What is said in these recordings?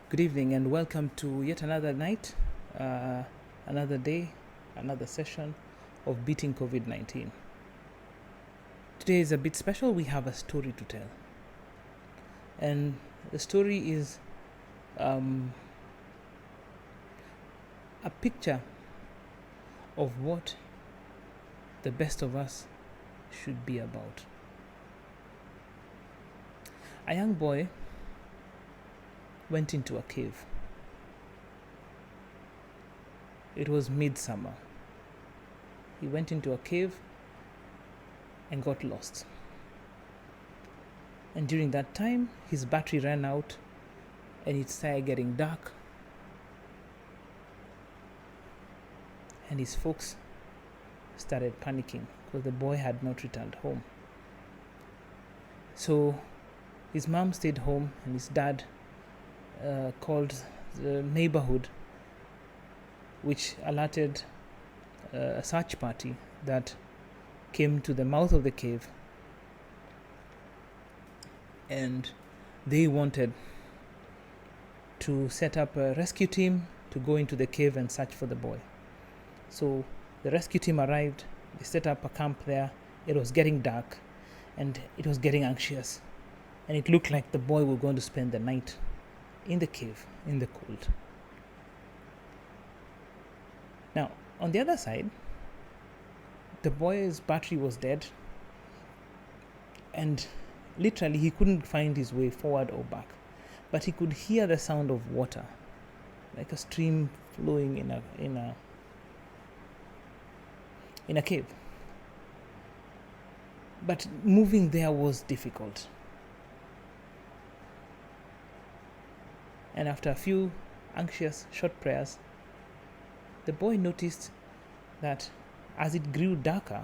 Good evening and welcome to yet another night, another day, another session of beating COVID-19. Today is a bit special. We have a story to tell. And the story is a picture of what the best of us should be about. A young boy went into a cave. It was midsummer. He went into a cave and got lost. And during that time, his battery ran out and it started getting dark. And his folks started panicking because the boy had not returned home. So his mom stayed home and his dad called the neighborhood, which alerted a search party that came to the mouth of the cave, and they wanted to set up a rescue team to go into the cave and search for the boy. So the rescue team arrived, they set up a camp there. It was getting dark and it was getting anxious, and it looked like the boy was going to spend the night in the cave, in the cold. Now, on the other side, the boy's battery was dead, and literally he couldn't find his way forward or back, but he could hear the sound of water, like a stream flowing in a cave. But moving there was difficult. And after a few anxious short prayers, the boy noticed that as it grew darker,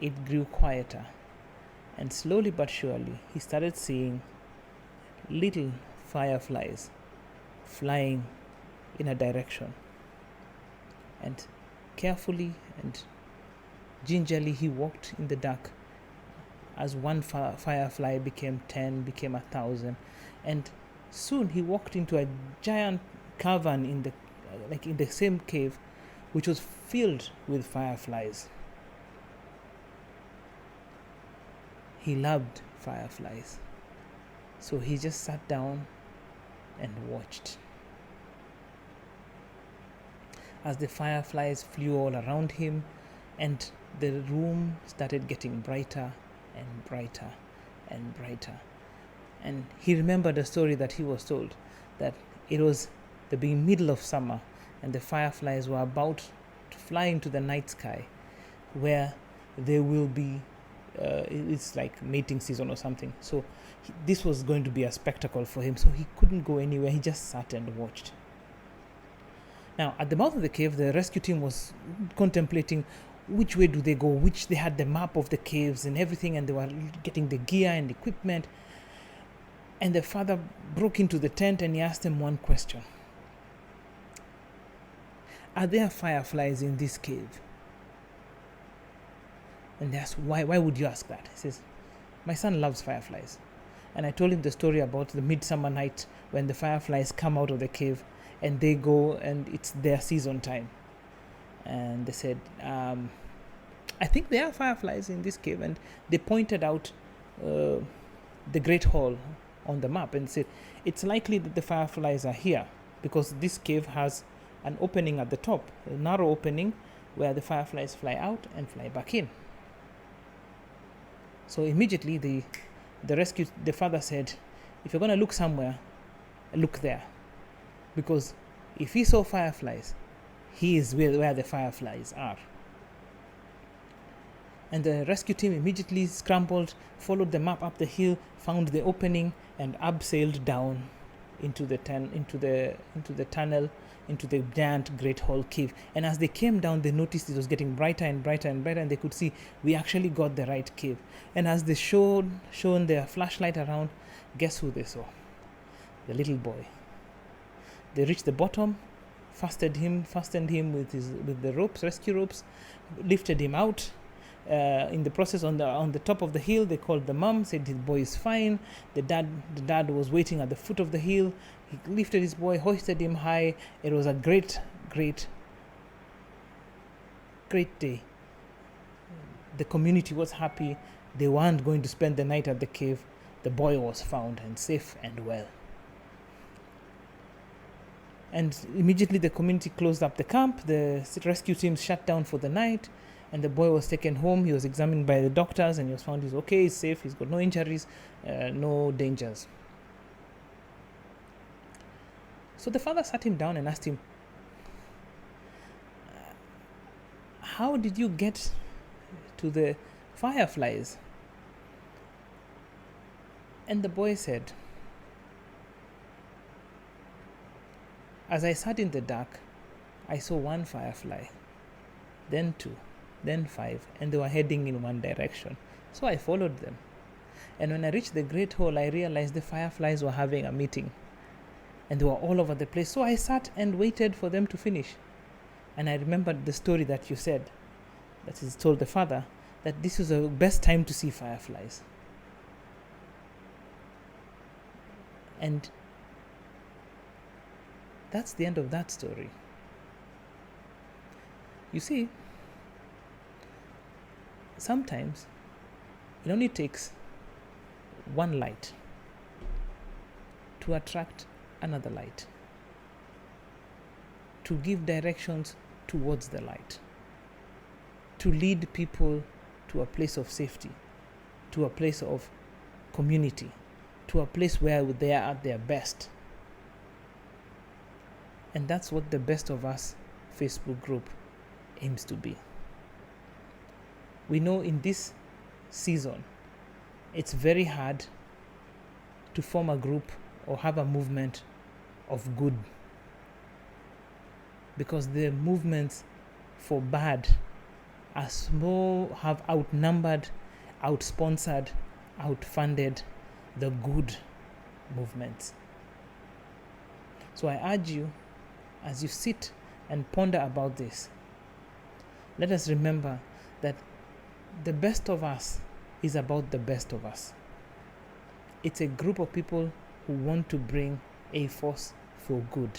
it grew quieter. And slowly but surely, he started seeing little fireflies flying in a direction. And carefully and gingerly, he walked in the dark as one firefly became 10, became 1,000, and soon he walked into a giant cavern in the same cave, which was filled with fireflies. He loved fireflies, so he just sat down and watched as the fireflies flew all around him, and the room started getting brighter and brighter and brighter. And he remembered a story that he was told, that it was the middle of summer and the fireflies were about to fly into the night sky, where they will be, it's like mating season or something. So this was going to be a spectacle for him, so he couldn't go anywhere. He just sat and watched. Now, at the mouth of the cave, the rescue team was contemplating which way do they go, which they had the map of the caves and everything, and they were getting the gear and equipment. And the father broke into the tent and he asked them one question. Are there fireflies in this cave? And they asked, why would you ask that? He says, my son loves fireflies. And I told him the story about the midsummer night when the fireflies come out of the cave and they go and it's their season time. And they said, I think there are fireflies in this cave. And they pointed out the Great Hall on the map and said, it's likely that the fireflies are here because this cave has an opening at the top, a narrow opening where the fireflies fly out and fly back in. So immediately the father said, if you're going to look somewhere, look there, because if he saw fireflies, he is where the fireflies are. And the rescue team immediately scrambled, followed the map up the hill, found the opening, and abseiled down into the tunnel, into the giant Great Hall cave. And as they came down, they noticed it was getting brighter and brighter and brighter, and they could see we actually got the right cave. And as they shone their flashlight around, guess who they saw? The little boy. They reached the bottom, fastened him with the ropes, rescue ropes, lifted him out, In the process, on the top of the hill, they called the mom, said his boy is fine. The dad was waiting at the foot of the hill. He lifted his boy, hoisted him high. It was a great day. The community was happy. They weren't going to spend the night at the cave. The boy was found and safe and well. And immediately the community closed up the camp. The rescue team shut down for the night, and the boy was taken home. He was examined by the doctors, and he was found he's okay, he's safe, he's got no injuries, no dangers. So the father sat him down and asked him, how did you get to the fireflies? And the boy said, as I sat in the dark, I saw one firefly, then 2, then 5, and they were heading in one direction. So I followed them. And when I reached the great hall, I realized the fireflies were having a meeting. And they were all over the place. So I sat and waited for them to finish. And I remembered the story that you said, that is told the father, that this is the best time to see fireflies. And that's the end of that story. You see, sometimes it only takes one light to attract another light, to give directions towards the light, to lead people to a place of safety, to a place of community, to a place where they are at their best. And that's what the Best of Us Facebook group aims to be. We know in this season, it's very hard to form a group or have a movement of good, because the movements for bad are small, have outnumbered, outsponsored, outfunded the good movements. So I urge you, as you sit and ponder about this, let us remember that the Best of Us is about the best of us. It's a group of people who want to bring a force for good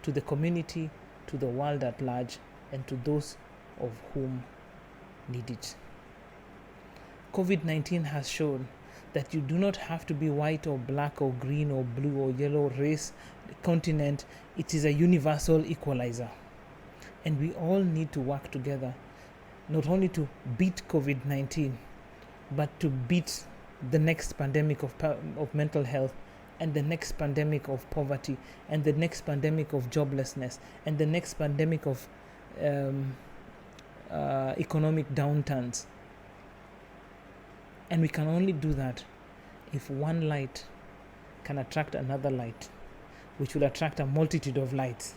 to the community, to the world at large, and to those of whom need it. COVID-19 has shown that you do not have to be white or black or green or blue or yellow, race, continent. It is a universal equalizer. And we all need to work together, not only to beat COVID-19, but to beat the next pandemic of mental health, and the next pandemic of poverty, and the next pandemic of joblessness, and the next pandemic of economic downturns. And we can only do that if one light can attract another light, which will attract a multitude of lights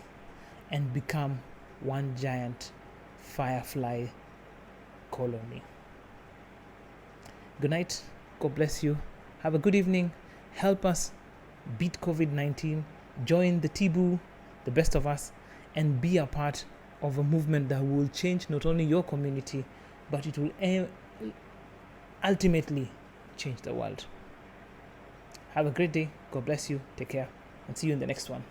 and become one giant firefly colony. Good night. God bless you. Have a good evening. Help us beat COVID-19. Join the TBOU, the Best of Us, and be a part of a movement that will change not only your community, but it will ultimately change the world. Have a great day. God bless you. Take care. And see you in the next one.